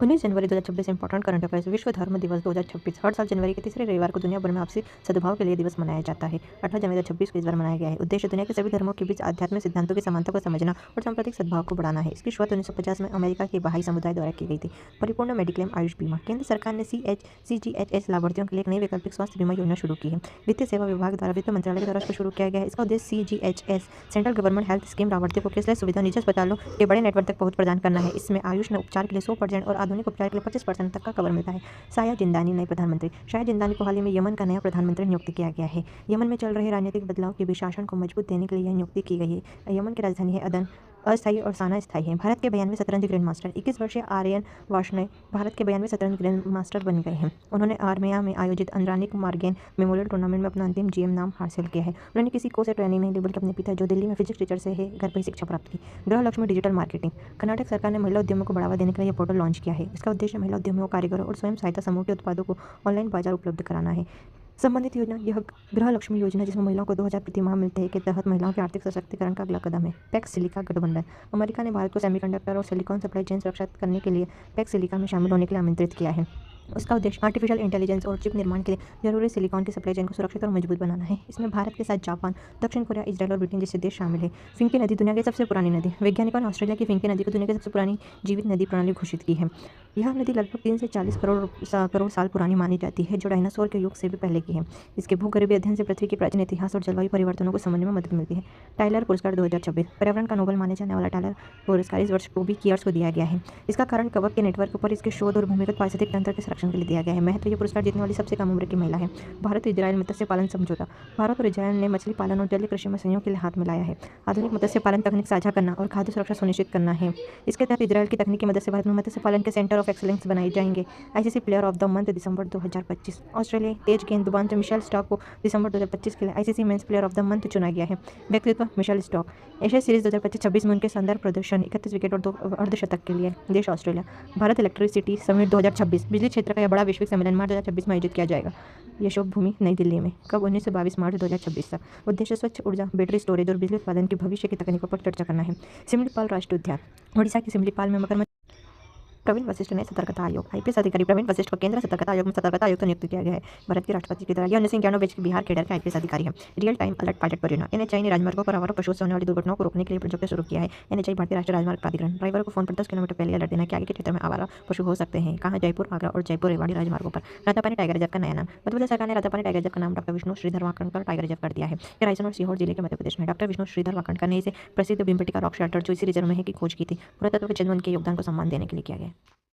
19 जनवरी 2026 important current affairs. विश्व धर्म दिवस 2026 हर साल जनवरी के तीसरे रविवार को दुनिया भर में आपसी सद्भाव के लिए दिवस मनाया जाता है। 18 जनवरी 2026 को इस बार मनाया गया है। उद्देश्य दुनिया के सभी धर्मों के बीच आध्यात्मिक सिद्धांतों की समानता को समझना और सांप्रदायिक सद्भाव को बढ़ाना है। इसकी शुरुआत 1950 में अमेरिका के बहाई समुदाय द्वारा की गई थी। परिपूर्ण मेडिक्लेम आयुष बीमा। केंद्र सरकार ने CGHS लाभार्थियों के लिए एक नई वैकल्पिक स्वास्थ्य बीमा योजना शुरू की है। वित्तीय सेवा विभाग द्वारा वित्त मंत्रालय के द्वारा इसको शुरू किया गया है। इसका उद्देश्य CGHS central government health scheme लाभार्थियों को कैशलेस सुविधा निजी अस्पतालों के बड़े नेटवर्क तक पहुंच प्रदान करना है। इसमें आयुष उपचार के लिए 100% और आधुनिक उपचार के लिए 25% तक का कवर मिलता है। शाया जिंदानी नए प्रधानमंत्री। शाया जिंदानी को हाल ही में यमन का नया प्रधानमंत्री नियुक्त किया गया है। यमन में चल रहे राजनीतिक बदलाव के बीच शासन को मजबूत देने के लिए यह नियुक्ति की गई है। यमन की राजधानी है अदन। अस्थायी और साना स्थायी है। भारत के 92वें शतरंज ग्रैंड मास्टर 21 वर्षीय आर्यन वार्ष्णेय भारत के 92वें शतरंज ग्रैंड मास्टर बन गए हैं। उन्होंने आर्मेनिया में आयोजित अंद्रानिक मार्गेन मेमोरियल टूर्नामेंट में अपना अंतिम GM नाम हासिल किया है। उन्होंने किसी कोच से ट्रेनिंग नहीं ली बल्कि अपने पिता जो दिल्ली में फिजिक्स टीचर से है घर पर ही शिक्षा प्राप्त की। गृह लक्ष्मी डिजिटल मार्केटिंग। कर्नाटक सरकार ने महिला उद्यमों को बढ़ावा देने के लिए यह पोर्टल लॉन्च किया है। इसका उद्देश्य महिला उद्यमियों, कारीगरों और स्वयं सहायता समूह के उत्पादों को ऑनलाइन बाजार उपलब्ध कराना है। संबंधित योजना यह गृह लक्ष्मी योजना जिसमें महिलाओं को 2000 प्रति माह मिलते हैं के तहत महिलाओं के आर्थिक सशक्तिकरण का अगला कदम है। पैक्स सिलिका गठबंधन। अमेरिका ने भारत को सेमीकंडक्टर और सिलिकॉन सप्लाई चेन सुरक्षा करने के लिए पैक्स सिलिका में शामिल होने के लिए आमंत्रित किया है। उसका उद्देश्य आर्टिफिशियल इंटेलिजेंस और चिप निर्माण के लिए जरूरी सिलिकॉन की सप्लाई चेन को सुरक्षित और मजबूत बनाना है। इसमें भारत के साथ जापान, दक्षिण कोरिया, इजराइल और ब्रिटेन जैसे देश शामिल है। फिंकी नदी दुनिया की सबसे पुरानी नदी। वैज्ञानिकों ने ऑस्ट्रेलिया की फिंकी नदी को दुनिया की सबसे पुरानी जीवित नदी प्रणाली घोषित की है। यह नदी लगभग 3 से 40 करोड़ साल पुरानी मानी जाती है, जो डायनासोर के युग से भी पहले की है। इसके भूगर्भीय अध्ययन से पृथ्वी के प्राचीन इतिहास और जलवायु परिवर्तनों को समझने में मदद मिलती है। टाइलर पुरस्कार 2026। पर्यावरण का नोबेल माने जाने वाला टाइलर पुरस्कार इस वर्ष टोबी कियर्स को दिया गया है। इसका कारण कवक के नेटवर्क पर इसके शोध और भूमिगत पारिस्थितिक तंत्र के संरक्षण के लिए दिया गया है। महत्व ये पुरस्कार जीतने वाली सबसे कम उम्र की महिला है। भारत इजरायल मत्स्य पालन समझौता। भारत और इजरायल ने मछली पालन और जलीय कृषि में सहयोग के लिए हाथ मिलाया है। आधुनिक मत्स्य पालन तकनीक साझा करना और खाद्य सुरक्षा सुनिश्चित करना है। इसके तहत इजरायल की तकनीक की मदद से भारत में मत्स्य पालन के सेंटर ऑफ एक्सीलेंस बनाए जाएंगे। ICC player of the month दिसंबर 2025। ऑस्ट्रेलिया तेज गेंदबाज मिशेल स्टॉक को दिसंबर 2025 के लिए ICC men's player of the month चुना गया है। व्यक्तित्व मिशेल स्टॉक। एशिया सीरीज 2025-26 में उनके शानदार प्रदर्शन 31 विकेट और 2 अर्धशतक के लिए देश ऑस्ट्रेलिया। Bharat electricity summit 2026। बिजली क्षेत्र का यह बड़ा वैश्विक सम्मेलन मार्च 2026 में आयोजित किया जाएगा। यशोक भूमि नई दिल्ली में। कब 19 से 22 मार्च 2026 तक। उद्देश्य स्वच्छ ऊर्जा, बैटरी स्टोरेज और बिजली उत्पादन की भविष्य की तकनीकों पर चर्चा करना है। सिमलीपाल राष्ट्रीय उद्यान। ओडिशा के सिमलीपाल में मगरमच्छ। प्रवीण वशिष्ठ ने सतर्कता आयोग। IPS अधिकारी प्रवीण वशिष्ठ को केंद्र सतर्कता आयोग में सतर्कता आयुक्त नियुक्त किया गया है। भारत के राष्ट्रपति की तरह यह 1991 के बिहार केडर के IPS अधिकारी है। रियल टाइम अलर्ट पायलट परियोजना। NHAI ने राजमार्गों पर आवारा पशुओं से होने वाली दुर्घटनाओं को रोकने के लिए प्रोजेक्ट शुरू किया है। NHAI भारतीय राष्ट्रीय राजमार्ग प्राधिकरण ड्राइवर को फोन पर 10 किलोमीटर पहले अलर्ट देना कि आगे के क्षेत्र में आवारा पशु हो सकते हैं। कहाँ? जयपुर, आगरा और जयपुर रेवाड़ी राजमार्गों पर। रातापानी टाइगर रिजर्व का नया नाम। मध्य प्रदेश सरकार ने रातापानी टाइगर रिजर्व का नाम doctor Vishnu Shridhar Wakankar tiger reserve कर दिया है। यह रायसेन और सीहोर जिले के मध्य प्रदेश में डॉक्टर विष्णु श्रीधर वाकणकर ने इसे प्रसिद्ध भीमबेटका रॉक शेल्टर जो इसी रिजर्व में है की खोज की थी। पुरातत्व के क्षेत्र में उनके योगदान को सम्मान देने के लिए किया गया।